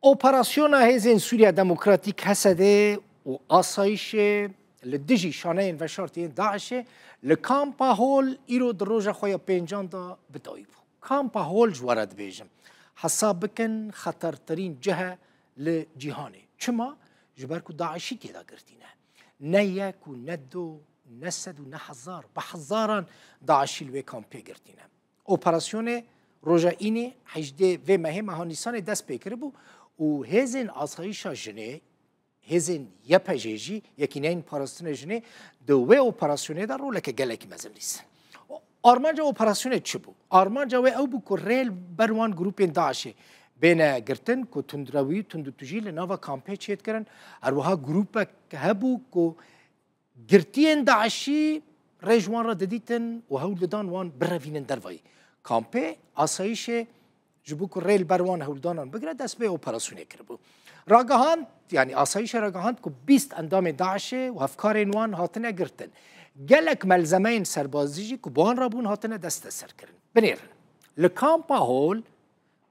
اپراسیون هزین سوریا دموکراتیک هسده و آسایش لدجی شانه و شرطی داعش لکامپا هول ایرو در روژ خویا پینجان دا بدایی بو. کامپا هول جوارد بیجم حساب بکن خطرترین جهه لجیهانه. چما؟ جبرکو داعشی تیدا گرتینه. نه یک و نه دو نه صد و نه هزار بهزاران داعشی لوی کامپی گرتینه. اپراسیون روژا اینه 18 و مهم ها نیسان دست پیکره بو و هزین آسایشا جنه هزین یپجیجی یکی نین پاراستن جنه دوی اپراسیونه در رو لکه گلکی مزم نیست. آرمانجا اپراسیونه چه بو؟ آرمانجا او بو که ریل بروان گروپ داعشه بین گرتن که تندروی تندتوجی لناوا کامپی چیت کرن اروها گروپ که هبو که گرتین داعشی رجوان را ددیتن و هول دان وان بروینن دروی کامپی آسایش جبو که ریل بروان هولدانان بگره دست به اپراسیونه کربو. راگهان یعنی آسایش راگهان که 20 اندام داعشه و افکار وان هاتنه گرتن. گلک ملزمین سربازیجی که بان رابون هاتنه دست سر کرن. بنیرن. لکامپا هول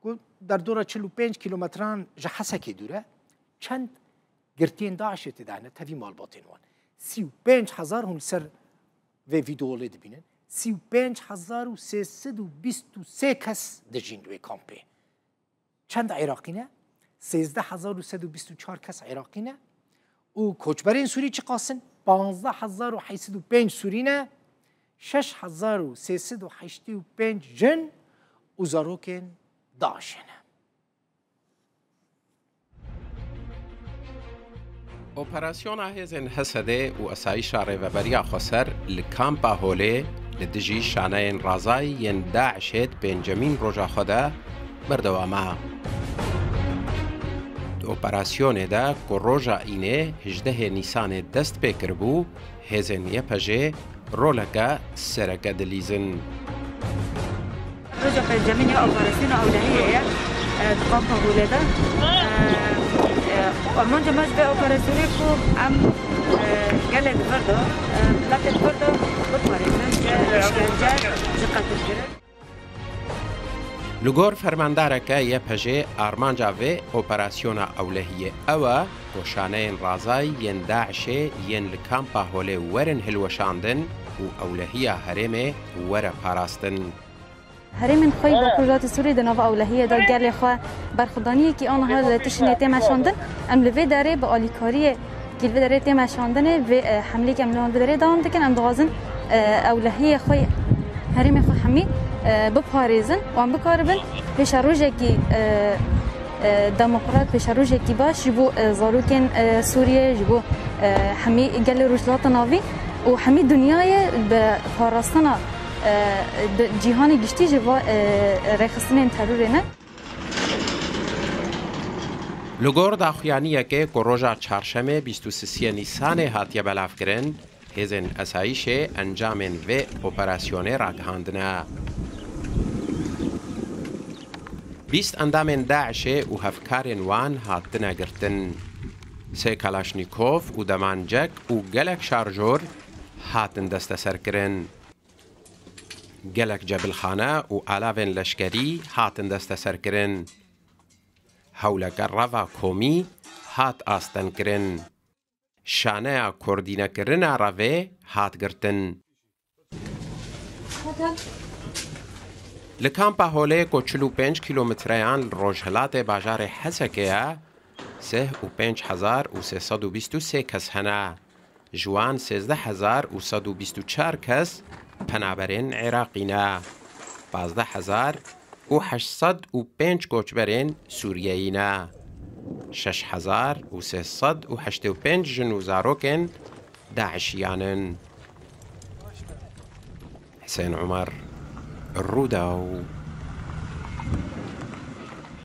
که در دور 45 کیلومتران جحسکی دوره چند گرتین داعشه تدانه تفی مال باطن وان. 35,000 هون سر و ویدئوله دبینن. 35,323 کس دجین روی کامپی. چند عراقی نه؟ 13,124 کس عراقی نه؟ و کوچبرین سوری چه قاسن؟ 15,805 سوری نه؟ 6,385 جن و زاروکن داعش نه. اپراسیون هزین حسده و اسایش ریوبریا خسر لکامپا هوله لدجی شانه رازای ین داعشت بنجامین روژا خدا بردوامه. اپراسیون دا که روژا اینه 18 نیسان دست بکر بو هزین یپجه رولکا سرکه دلیزن. روژا بنجامین یا اپراسیون اولهیه کامپا هوله دا آرمان جمعش به اپراسیونی که ام گلک برده لکت برده بطوریزن که اشکنجه قتل گره. لگور فرماندارکه یه پجه آرمانجا و اپراسیون اولهیه اوه توشانه رازای ین داعشه ین لکامپا هوله ورن هلوشاندن و اولهیه هرمه ور پاراستن. هرمین خوی با پروژات سوری دنوا اولهیه دا گل خو برخدانی کی آنها لتشنی تماشاندن ام لوی داره با آلیکاری کی لوی داره تماشاندن و حمله کی ام داره دام دکن ام دوازن اولهیه خوی هرم خو حمی بپاريزن وعم بكاربن پیش روزی کی دموکرات پیش روزی کی باش جبو زاروکن سوریه جبو حمی گل روزلات ناوی و حمی دنیای به پاراستنا جهانی گشتی جوا رخصتن ترور نه. لگور داخویانیه که روزا چهارشنبه 23 نیسان هاتیه بلاف کرن هزین اسایش انجام و اپراسیون راگهاندنه. 20 اندام داعش و هفکارین وان هاتنه گرتن. 3 کلاشنیکوف و دمانجک و گلک شارجور هاتن دست سر کرن. گلک جبل خانه و علاوین لشکری هاتن دست سر کرن. هولک روا کومی هات آستن کرن. شانه کردینه کرن روه هات گرتن. لکامپا هوله که 45 کیلومتریان روژهلات باجار حسکه 35,323 کس هنه. جوان 13,124 کس پنابرین عراقینه. 15,805 کوچبرین سوریهینه. 6,385 جن زاروکن داعشیانن. حسین عمر الروداو